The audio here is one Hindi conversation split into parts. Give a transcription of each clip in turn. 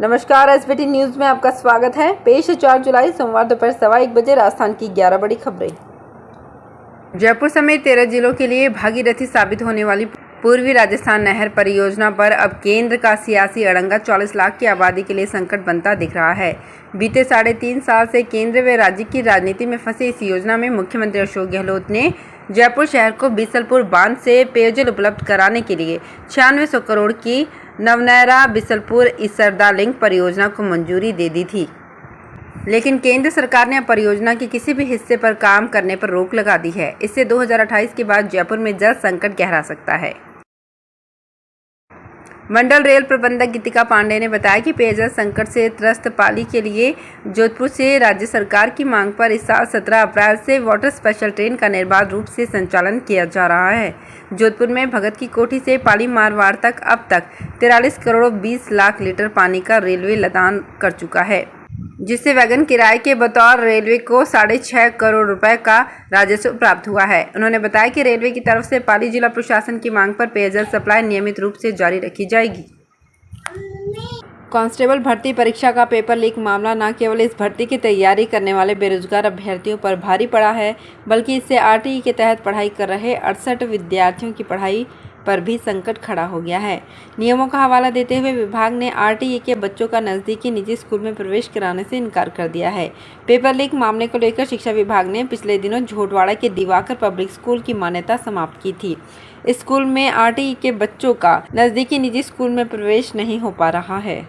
नमस्कार, एसबीटी न्यूज में आपका स्वागत है। पेश है 4 जुलाई सोमवार दोपहर 1:15 बजे राजस्थान की 11 बड़ी खबरें। जयपुर समेत 13 जिलों के लिए भागीरथी साबित होने वाली पूर्वी राजस्थान नहर परियोजना पर अब केंद्र का सियासी अड़ंगा 40 लाख की आबादी के लिए संकट बनता दिख रहा है। बीते 3.5 साल से केंद्र व राज्य की राजनीति में फंसे इस योजना में मुख्यमंत्री अशोक गहलोत ने जयपुर शहर को बिसलपुर बांध से पेयजल उपलब्ध कराने के लिए 9600 करोड़ की नवनैरा बिसलपुर इसरदा लिंक परियोजना को मंजूरी दे दी थी। लेकिन केंद्र सरकार ने अब परियोजना के किसी भी हिस्से पर काम करने पर रोक लगा दी है। इससे 2028 के बाद जयपुर में जल संकट गहरा सकता है। मंडल रेल प्रबंधक गीतिका पांडे ने बताया कि पेयजल संकट से त्रस्त पाली के लिए जोधपुर से राज्य सरकार की मांग पर इस साल 17 अप्रैल से वाटर स्पेशल ट्रेन का निर्बाध रूप से संचालन किया जा रहा है। जोधपुर में भगत की कोठी से पाली मारवाड़ तक अब तक 43 करोड़ 20 लाख लीटर पानी का रेलवे लदान कर चुका है, जिससे वैगन किराए के बतौर रेलवे को 6.5 करोड़ रुपए का राजस्व प्राप्त हुआ है। उन्होंने बताया कि रेलवे की तरफ से पाली जिला प्रशासन की मांग पर पेयजल सप्लाई नियमित रूप से जारी रखी जाएगी। कांस्टेबल भर्ती परीक्षा का पेपर लीक मामला न केवल इस भर्ती की तैयारी करने वाले बेरोजगार अभ्यर्थियों पर भारी पड़ा है, बल्कि इससे आरटीई के तहत पढ़ाई कर रहे 68 विद्यार्थियों की पढ़ाई पर भी संकट खड़ा हो गया है। नियमों का हवाला देते हुए विभाग ने आरटीई के बच्चों का नजदीकी निजी स्कूल में प्रवेश कराने से इनकार कर दिया है। पेपर लीक मामले को लेकर शिक्षा विभाग ने पिछले दिनों झोटवाड़ा के दिवाकर पब्लिक स्कूल की मान्यता समाप्त की थी। इस स्कूल में आरटीई के बच्चों का नजदीकी निजी स्कूल में प्रवेश नहीं हो पा रहा है।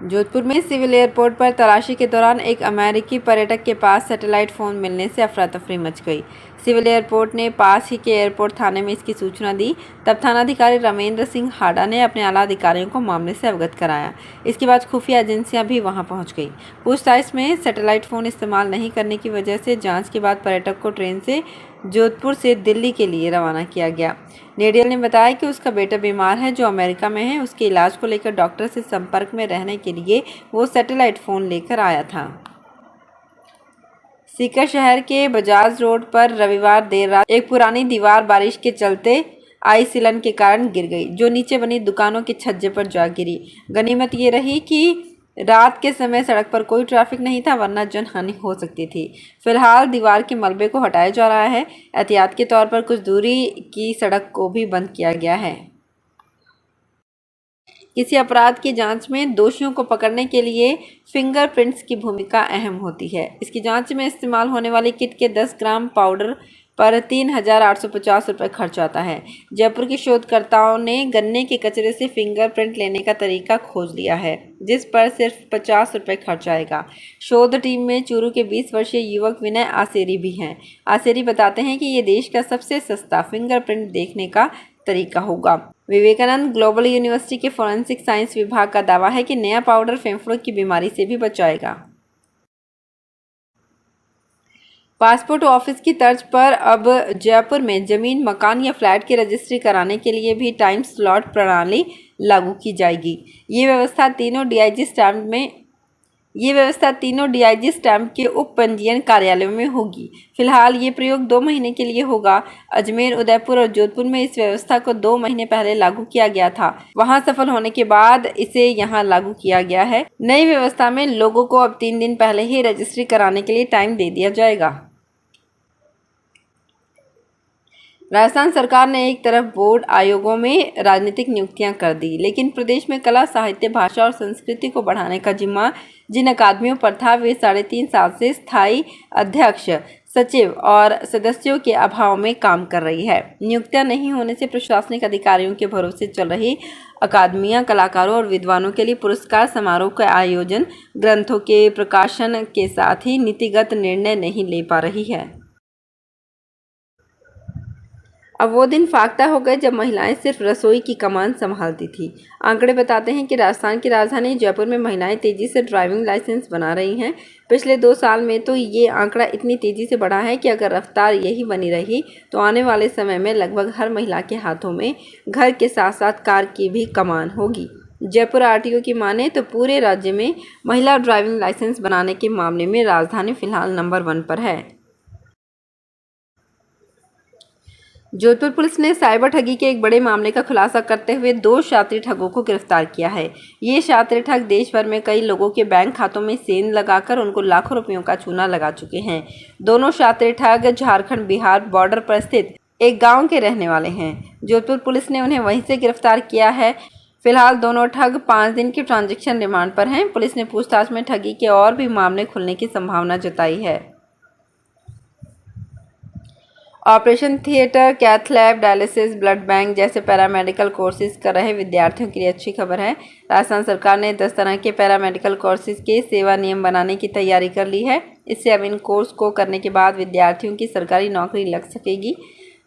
जोधपुर में सिविल एयरपोर्ट पर तलाशी के दौरान एक अमेरिकी पर्यटक के पास सैटेलाइट फ़ोन मिलने से अफरा तफरी मच गई। सिविल एयरपोर्ट ने पास ही के एयरपोर्ट थाने में इसकी सूचना दी। तब थानाधिकारी रमेंद्र सिंह हाडा ने अपने आला अधिकारियों को मामले से अवगत कराया। इसके बाद खुफिया एजेंसियां भी वहां पहुंच गई। पूछताछ में सैटेलाइट फ़ोन इस्तेमाल नहीं करने की वजह से जाँच के बाद पर्यटक को ट्रेन से जोधपुर से दिल्ली के लिए रवाना किया गया। नेडियल ने बताया कि उसका बेटा बीमार है जो अमेरिका में है। उसके इलाज को लेकर डॉक्टर से संपर्क में रहने के लिए वो सैटेलाइट फ़ोन लेकर आया था। सीकर शहर के बजाज रोड पर रविवार देर रात एक पुरानी दीवार बारिश के चलते आई सिलन के कारण गिर गई, जो नीचे बनी दुकानों के छज्जे पर जा गिरी। गनीमत ये रही कि रात के समय सड़क पर कोई ट्रैफिक नहीं था, वरना जनहानि हो सकती थी। फिलहाल दीवार के मलबे को हटाया जा रहा है। एहतियात के तौर पर कुछ दूरी की सड़क को भी बंद किया गया है। किसी अपराध की जांच में दोषियों को पकड़ने के लिए फिंगरप्रिंट्स की भूमिका अहम होती है। इसकी जांच में इस्तेमाल होने वाली किट के 10 ग्राम पाउडर पर 3,850 रुपये खर्च आता है। जयपुर के शोधकर्ताओं ने गन्ने के कचरे से फिंगरप्रिंट लेने का तरीका खोज लिया है, जिस पर सिर्फ 50 रुपये खर्च आएगा। शोध टीम में चूरू के 20 वर्षीय युवक विनय आसेरी भी हैं। आसेरी बताते हैं कि ये देश का सबसे सस्ता फिंगरप्रिंट देखने का तरीका होगा। विवेकानंद ग्लोबल यूनिवर्सिटी के फोरेंसिक साइंस विभाग का दावा है कि नया पाउडर फेफड़ों की बीमारी से भी बचाएगा। पासपोर्ट ऑफिस की तर्ज पर अब जयपुर में जमीन, मकान या फ्लैट की रजिस्ट्री कराने के लिए भी टाइम स्लॉट प्रणाली लागू की जाएगी। ये व्यवस्था तीनों डीआईजी स्टैम्प के उप पंजीयन कार्यालयों में होगी। फिलहाल ये प्रयोग 2 महीने के लिए होगा। अजमेर, उदयपुर और जोधपुर में इस व्यवस्था को 2 महीने पहले लागू किया गया था। वहां सफल होने के बाद इसे यहां लागू किया गया है। नई व्यवस्था में लोगों को अब 3 दिन पहले ही रजिस्ट्री कराने के लिए टाइम दे दिया जाएगा। राजस्थान सरकार ने एक तरफ बोर्ड आयोगों में राजनीतिक नियुक्तियां कर दी, लेकिन प्रदेश में कला, साहित्य, भाषा और संस्कृति को बढ़ाने का जिम्मा जिन अकादमियों पर था, वे 3.5 साल से स्थायी अध्यक्ष, सचिव और सदस्यों के अभाव में काम कर रही है। नियुक्तियां नहीं होने से प्रशासनिक अधिकारियों के भरोसे चल रही अकादमियां कलाकारों और विद्वानों के लिए पुरस्कार समारोह का आयोजन, ग्रंथों के प्रकाशन के साथ ही नीतिगत निर्णय नहीं ले पा रही है। अब वो दिन फाख्ता हो गए जब महिलाएं सिर्फ रसोई की कमान संभालती थी। आंकड़े बताते हैं कि राजस्थान की राजधानी जयपुर में महिलाएं तेजी से ड्राइविंग लाइसेंस बना रही हैं। पिछले 2 साल में तो ये आंकड़ा इतनी तेजी से बढ़ा है कि अगर रफ्तार यही बनी रही तो आने वाले समय में लगभग हर महिला के हाथों में घर के साथ साथ कार की भी कमान होगी। जयपुर आरटीओ की माने तो पूरे राज्य में महिला ड्राइविंग लाइसेंस बनाने के मामले में राजधानी फिलहाल नंबर 1 पर है। जोधपुर पुलिस ने साइबर ठगी के एक बड़े मामले का खुलासा करते हुए 2 शातिर ठगों को गिरफ्तार किया है। ये शातिर ठग देश भर में कई लोगों के बैंक खातों में सेंध लगाकर उनको लाखों रुपयों का चूना लगा चुके हैं। दोनों शातिर ठग झारखंड बिहार बॉर्डर पर स्थित एक गांव के रहने वाले हैं। जोधपुर पुलिस ने उन्हें वहीं से गिरफ्तार किया है। फिलहाल दोनों ठग 5 दिन की ट्रांजैक्शन रिमांड पर हैं। पुलिस ने पूछताछ में ठगी के और भी मामले खुलने की संभावना जताई है। Operation theatre, cath lab, dialysis, blood bank जैसे पैरामेडिकल कोर्सेज कर रहे विद्यार्थियों के लिए अच्छी खबर है। राजस्थान सरकार ने 10 तरह के पैरामेडिकल कोर्सेज के सेवा नियम बनाने की तैयारी कर ली है। इससे अब इन कोर्स को करने के बाद विद्यार्थियों की सरकारी नौकरी लग सकेगी।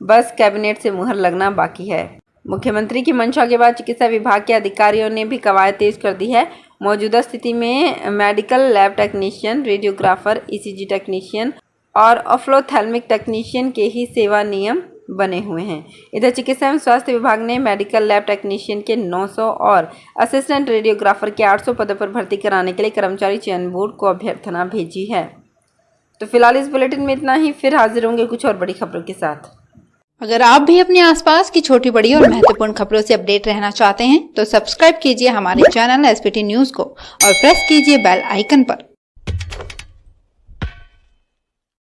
बस कैबिनेट से मुहर लगना बाकी है। मुख्यमंत्री की मंशा के बाद चिकित्सा विभाग के अधिकारियों ने भी कवायद तेज कर दी है। मौजूदा स्थिति में medical lab technician, radiographer, ECG technician और ऑफ्थेल्मिक टेक्नीशियन के ही सेवा नियम बने हुए हैं। इधर चिकित्सा एवं स्वास्थ्य विभाग ने मेडिकल लैब टेक्नीशियन के 900 और असिस्टेंट रेडियोग्राफर के 800 पदों पर भर्ती कराने के लिए कर्मचारी चयन बोर्ड को अभ्यर्थना भेजी है। तो फिलहाल इस बुलेटिन में इतना ही। फिर हाजिर होंगे कुछ और बड़ी खबरों के साथ। अगर आप भी अपने आसपास की छोटी बड़ी और महत्वपूर्ण खबरों से अपडेट रहना चाहते हैं तो सब्सक्राइब कीजिए हमारे चैनल एसपीटी न्यूज को और प्रेस कीजिए बेल आइकन पर।